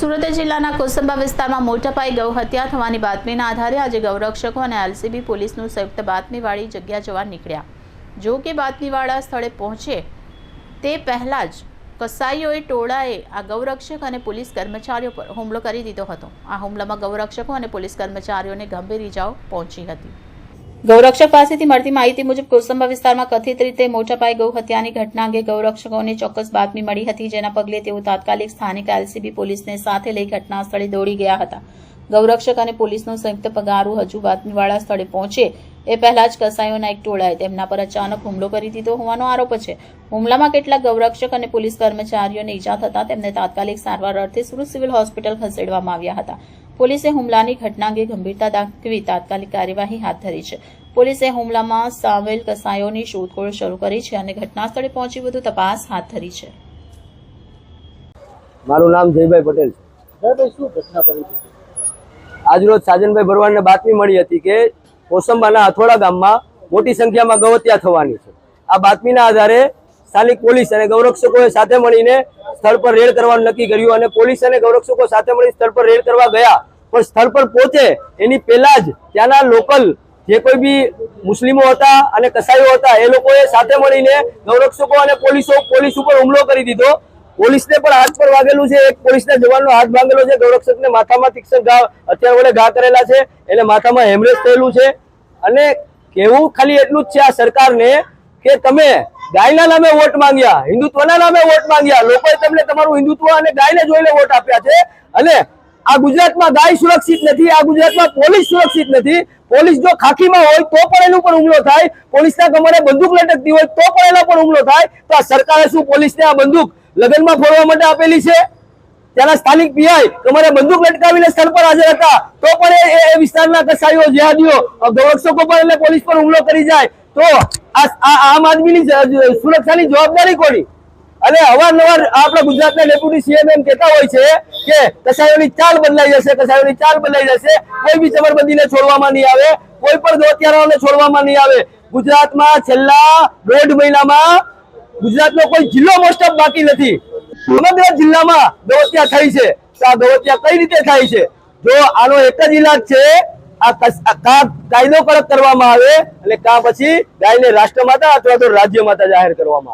સુરત જિલ્લાના કોસંબા વિસ્તારમાં મોટા પાયે ગૌ હત્યા થવાની બાતમીના આધારે આજે ગૌરક્ષકો અને એલસીબી પોલીસનું સંયુક્ત બાતમીવાળી જગ્યા જવા નીકળ્યા। જો કે બાતમીવાળા સ્થળે પહોંચે તે પહેલા જ કસાઈઓએ ટોળાએ આ ગૌરક્ષક અને પોલીસ કર્મચારીઓ પર હુમલો કરી દીધો હતો। આ હુમલામાં ગૌરક્ષકો અને પોલીસ કર્મચારીઓને ગંભીર ઇજાઓ પહોંચી હતી। ગૌરક્ષક પાસેથી મળતી માહિતી મુજબ કોસંબા વિસ્તારમાં કથિત રીતે મોટા પાયે ગૌ હત્યાની ઘટના અંગે ગૌરક્ષકોને ચોક્કસ બાતમી મળી હતી, જેના પગલે તેઓ તાત્કાલિક સ્થાનિક એલસીબી પોલીસને સાથે લઈ ઘટના સ્થળે દોડી ગયા હતા। ગૌરક્ષક અને પોલીસનું સંયુક્ત પગારું હજુ બાતમીવાળા સ્થળે પહોંચે એ પહેલા જ કસાઈઓના એક ટોળાએ તેમના પર અચાનક હુમલો કરી દીધો હોવાનો આરોપ છે। હુમલામાં કેટલાક ગૌરક્ષક અને પોલીસ કર્મચારીઓને ઈજા થતા તેમને તાત્કાલિક સારવાર અર્થે સુરત સિવિલ હોસ્પિટલ ખસેડવામાં આવ્યા હતા। પોલીસે હુમલાની ઘટના અંગે ગંભીરતા દાખવી તાત્કાલિક કાર્યવાહી હાથ ધરી છે। પોલીસે હુમલામાં સામેલ કસાઈઓની શોધખોળ શરૂ કરી છે અને ઘટના સ્થળે પહોંચી વધુ તપાસ હાથ ધરી છે। મારું નામ જયભાઈ પટેલ છે। જયભાઈ, શું ઘટના બની હતી? આજરોજ સાજનભાઈ ભરવાડને બાતમી મળી હતી કે કોસંબાના અથોડા ગામમાં મોટી સંખ્યામાં ગૌહત્યા થવાની છે। આ બાતમીના આધારે સ્થાનિક પોલીસ અને ગૌરક્ષકોએ સાથે મળીને સ્થળ પર રેડ કરવાનું નક્કી કર્યું અને પોલીસ અને ગૌરક્ષકો સાથે મળી સ્થળ પર રેડ કરવા ગયા, પણ સ્થળ પર પહોંચે એની પહેલા જ ત્યાંના લોકલ જે કોઈ બી મુસ્લિમો હતા અને કસાઈઓ હતા એ લોકોએ સાથે મળીને ગૌરક્ષકો અને પોલીસ ઉપર હુમલો કરી દીધો। પોલીસને પણ હાથ પર વાગેલું છે, એક પોલીસના જવાનનો હાથ ભાંગેલો છે, ગૌરક્ષકને માથામાં તીક્ષ્ણ ઘા હથિયાર વડે ઘા કરેલા છે, એને માથામાં હેમરેજ થયેલું છે। અને કહેવું ખાલી એટલું જ છે આ સરકારને કે તમે ગાયના નામે વોટ માંગ્યા, હિન્દુત્વના નામે વોટ માંગ્યા, લોકોએ તમને તમારું હિન્દુત્વ અને ગાયને જોઈને વોટ આપ્યા છે। અને આ ગુજરાતમાં ગાય સુરક્ષિત નથી, આ ગુજરાતમાં પોલીસ સુરક્ષિત નથી। પોલીસ જો ખાખીમાં હોય તો પણ એનું પણ હુમલો થાય, પોલીસના કમરે બંદૂક લટકતી હોય તો પણ એનો પણ હુમલો થાય। તો આ સરકારે શું પોલીસને આ બંદૂક લગનમાં ફોડવા માટે આપેલી છે? ત્યાંના સ્થાનિક પીઆઈ કમરે બંદૂક લટકાવીને સ્થળ પર હાજર હતા તો પણ એ વિસ્તારના કસાઈઓ જેહાદીઓ ગૌરક્ષકો પર અને પોલીસ પર હુમલો કરી જાય તો આ આમ આદમીની સુરક્ષાની જવાબદારી કોની? અને અવારનવાર આપણા ગુજરાતના ડેપ્યુટી સીએમ એમ કહેતા હોય છે કે કસાઈઓની ચાલ બદલાઈ જશે, કસાઈઓની ચાલ બદલાઈ જશે, કોઈ બી જબરબંધીને છોડવામાં નહીં આવે, કોઈ પણ ગૌહત્યારાઓને છોડવામાં નહીં આવે। ગુજરાતમાં છેલ્લા 1.5 મહિનામાં ગુજરાતનો કોઈ જિલ્લો મોસ્ટ ઓફ બાકી નથી, સમગ્ર જિલ્લામાં ગૌહત્યા થઈ છે। તો આ ગૌહત્યા કઈ રીતે થાય છે? જો આનો એક જ ઇલાજ છે, આ કાયદો કડક કરવામાં આવે અને કાં પછી ગાયને રાષ્ટ્રમાતા અથવા તો રાજ્ય માતા જાહેર કરવામાં આવે।